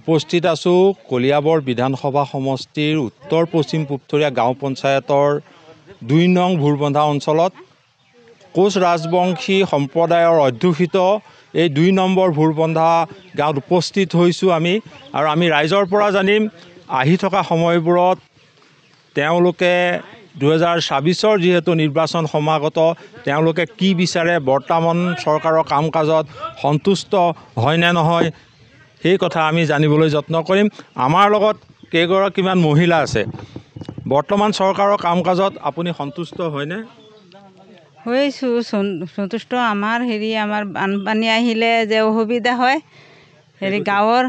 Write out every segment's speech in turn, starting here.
উপস্থিত আছোঁ কলিয়াবৰ বিধানসভা সমষ্টিৰ উত্তৰ পশ্চিম পূবথৰীয়া গাঁও পঞ্চায়তৰ ২ নং ভুৰবন্ধা অঞ্চলত কোচ ৰাজবংশী সম্প্ৰদায়ৰ অধ্যুষিত এই ২ নম্বৰ ভুৰবন্ধা গাঁৱত উপস্থিত হৈছোঁ আমি আৰু আমি ৰাইজৰ পৰা জানিম আহি থকা সময়বোৰত তেওঁলোকে 2026 যিহেতু নিৰ্বাচন সমাগত তেওঁলোকে কি বিচাৰে বৰ্তমান চৰকাৰৰ কাম কাজত সন্তুষ্ট হয় নে নহয় সেই কথা আমি জানিবলৈ যত্ন কৰিম আমাৰ লগত কেইগৰাকীমান মহিলা আছে বৰ্তমান চৰকাৰৰ কাম কাজত আপুনি সন্তুষ্ট হয়নে হৈছোঁ সন্তুষ্ট আমাৰ বানপানী আহিলে যে অসুবিধা হয় গাঁৱৰ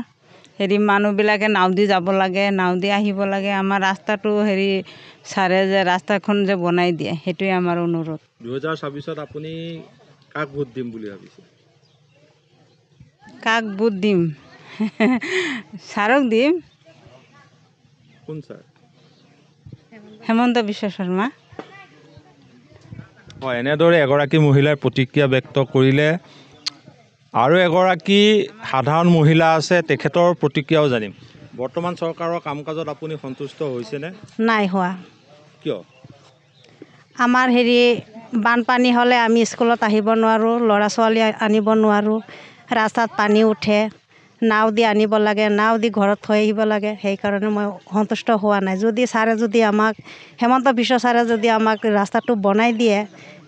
মানুহবিলাকে নাও দি যাব লাগে নাও দি আহিব লাগে আমাৰ ৰাস্তাটো ছাৰে যে ৰাস্তাখন যে বনাই দিয়ে সেইটোৱে আমাৰ অনুৰোধ 2026ত আপুনি কাক ভোট দিম বুলি ভাবিছে কাক ভোট দিম ছাৰক দিম কোন ছাৰ হেমন্ত বিশ্ব শৰ্মা হয় এনেদৰে এগৰাকী মহিলাৰ প্ৰতিক্ৰিয়া ব্যক্ত কৰিলে আৰু এগৰাকী সাধাৰণ মহিলা আছে তেখেতৰ প্ৰতিক্ৰিয়াও জানিম বৰ্তমান চৰকাৰৰ কাম কাজত আপুনি সন্তুষ্ট হৈছেনে নাই হোৱা কিয় আমাৰ বানপানী হ'লে আমি স্কুলত আহিব নোৱাৰোঁ ল'ৰা ছোৱালী আনিব নোৱাৰোঁ ৰাস্তাত পানী উঠে নাও দি আনিব লাগে নাও দি ঘৰত থৈ আহিব লাগে সেইকাৰণে মই সন্তুষ্ট হোৱা নাই যদি ছাৰে যদি আমাক হেমন্ত বিশ্ব ছাৰে যদি আমাক ৰাস্তাটো বনাই দিয়ে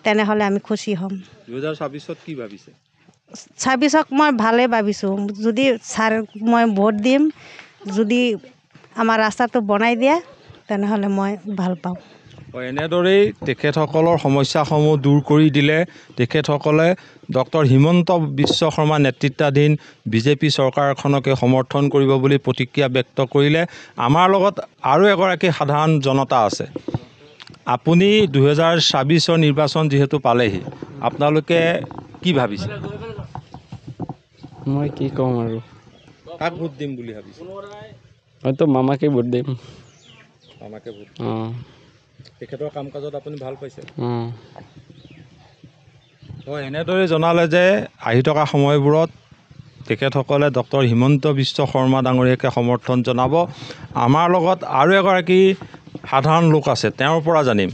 তেনেহ'লে আমি খুচি হ'ম 2026ত কি ভাবিছে 26ক মই ভালে ভাবিছোঁ যদি ছাৰ মই ভোট দিম যদি আমাৰ ৰাস্তাটো বনাই দিয়ে তেনেহ'লে মই ভাল পাওঁ এনেদৰেই তেখেতসকলৰ সমস্যাসমূহ দূৰ কৰি দিলে তেখেতসকলে ডক্টৰ হিমন্ত বিশ্ব শৰ্মা নেতৃত্বাধীন বিজেপি চৰকাৰখনকে সমৰ্থন কৰিব বুলি প্ৰতিক্ৰিয়া ব্যক্ত কৰিলে আমাৰ লগত আৰু এগৰাকী সাধাৰণ জনতা আছে আপুনি 2026ৰ নিৰ্বাচন যিহেতু পালেহি আপোনালোকে কি ভাবিছে মই কি ক'ম আৰু কাক ভোট দিম বুলি ভাবিছে মইতো মামাকে ভোট দিম মামাকে ভোট অঁ তেখেতৰ কাম কাজত আপুনি ভাল পাইছে হয় এনেদৰে জনালে যে আহি থকা সময়বোৰত তেখেতসকলে ডক্টৰ হিমন্ত বিশ্ব শৰ্মা ডাঙৰীয়াকে সমৰ্থন জনাব আমাৰ লগত আৰু এগৰাকী সাধাৰণ লোক আছে তেওঁৰ পৰা জানিম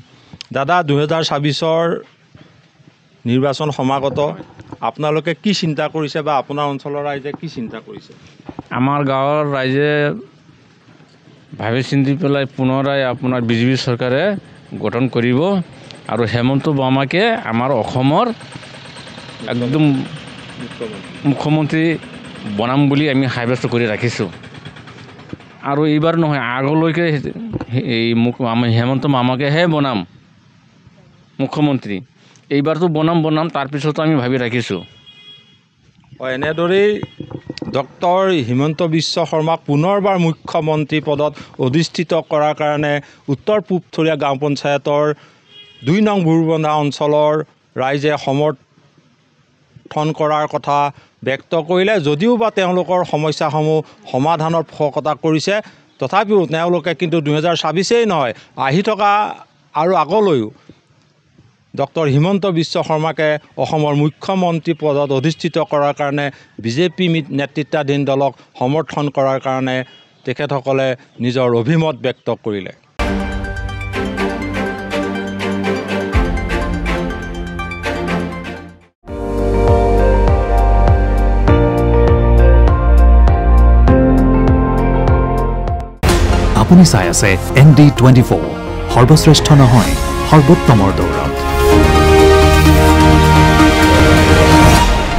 দাদা 2026ৰ নিৰ্বাচন সমাগত আপোনালোকে কি চিন্তা কৰিছে বা আপোনাৰ অঞ্চলৰ ৰাইজে কি চিন্তা কৰিছে আমাৰ গাঁৱৰ ৰাইজে ভাবি চিন্তি পেলাই পুনৰাই আপোনাৰ বিজেপি চৰকাৰে গঠন কৰিব আৰু হেমন্ত মামাকে আমাৰ অসমৰ একদম মুখ্যমন্ত্ৰী বনাম বুলি আমি সাব্যস্ত কৰি ৰাখিছোঁ আৰু এইবাৰ নহয় আগলৈকে আমি হেমন্ত মামাকেহে বনাম মুখ্যমন্ত্ৰী এইবাৰতো বনাম তাৰপিছতো আমি ভাবি ৰাখিছোঁ এনেদৰেই ডক্টৰ হিমন্ত বিশ্ব শৰ্মাক পুনৰবাৰ মুখ্যমন্ত্ৰী পদত অধিষ্ঠিত কৰাৰ কাৰণে উত্তৰ পূবথৰীয়া গাঁও পঞ্চায়তৰ 2 নং ভুৰবন্ধা অঞ্চলৰ ৰাইজে সমৰ্থন কৰাৰ কথা ব্যক্ত কৰিলে যদিও বা তেওঁলোকৰ সমস্যাসমূহ সমাধানৰ পোষকতা কৰিছে তথাপিও তেওঁলোকে কিন্তু 2026এই নহয় আহি থকা আৰু আগলৈও ডক্টৰ হিমন্ত বিশ্ব শৰ্মাকে অসমৰ মুখ্যমন্ত্ৰী পদত অধিষ্ঠিত কৰাৰ কাৰণে বিজেপি নেতৃত্বাধীন দলক সমৰ্থন কৰাৰ কাৰণে তেখেতসকলে নিজৰ অভিমত ব্যক্ত কৰিলে আপুনি চাই আছে ND24 সৰ্বশ্ৰেষ্ঠ নহয় সৰ্বোত্তমৰ দৌৰ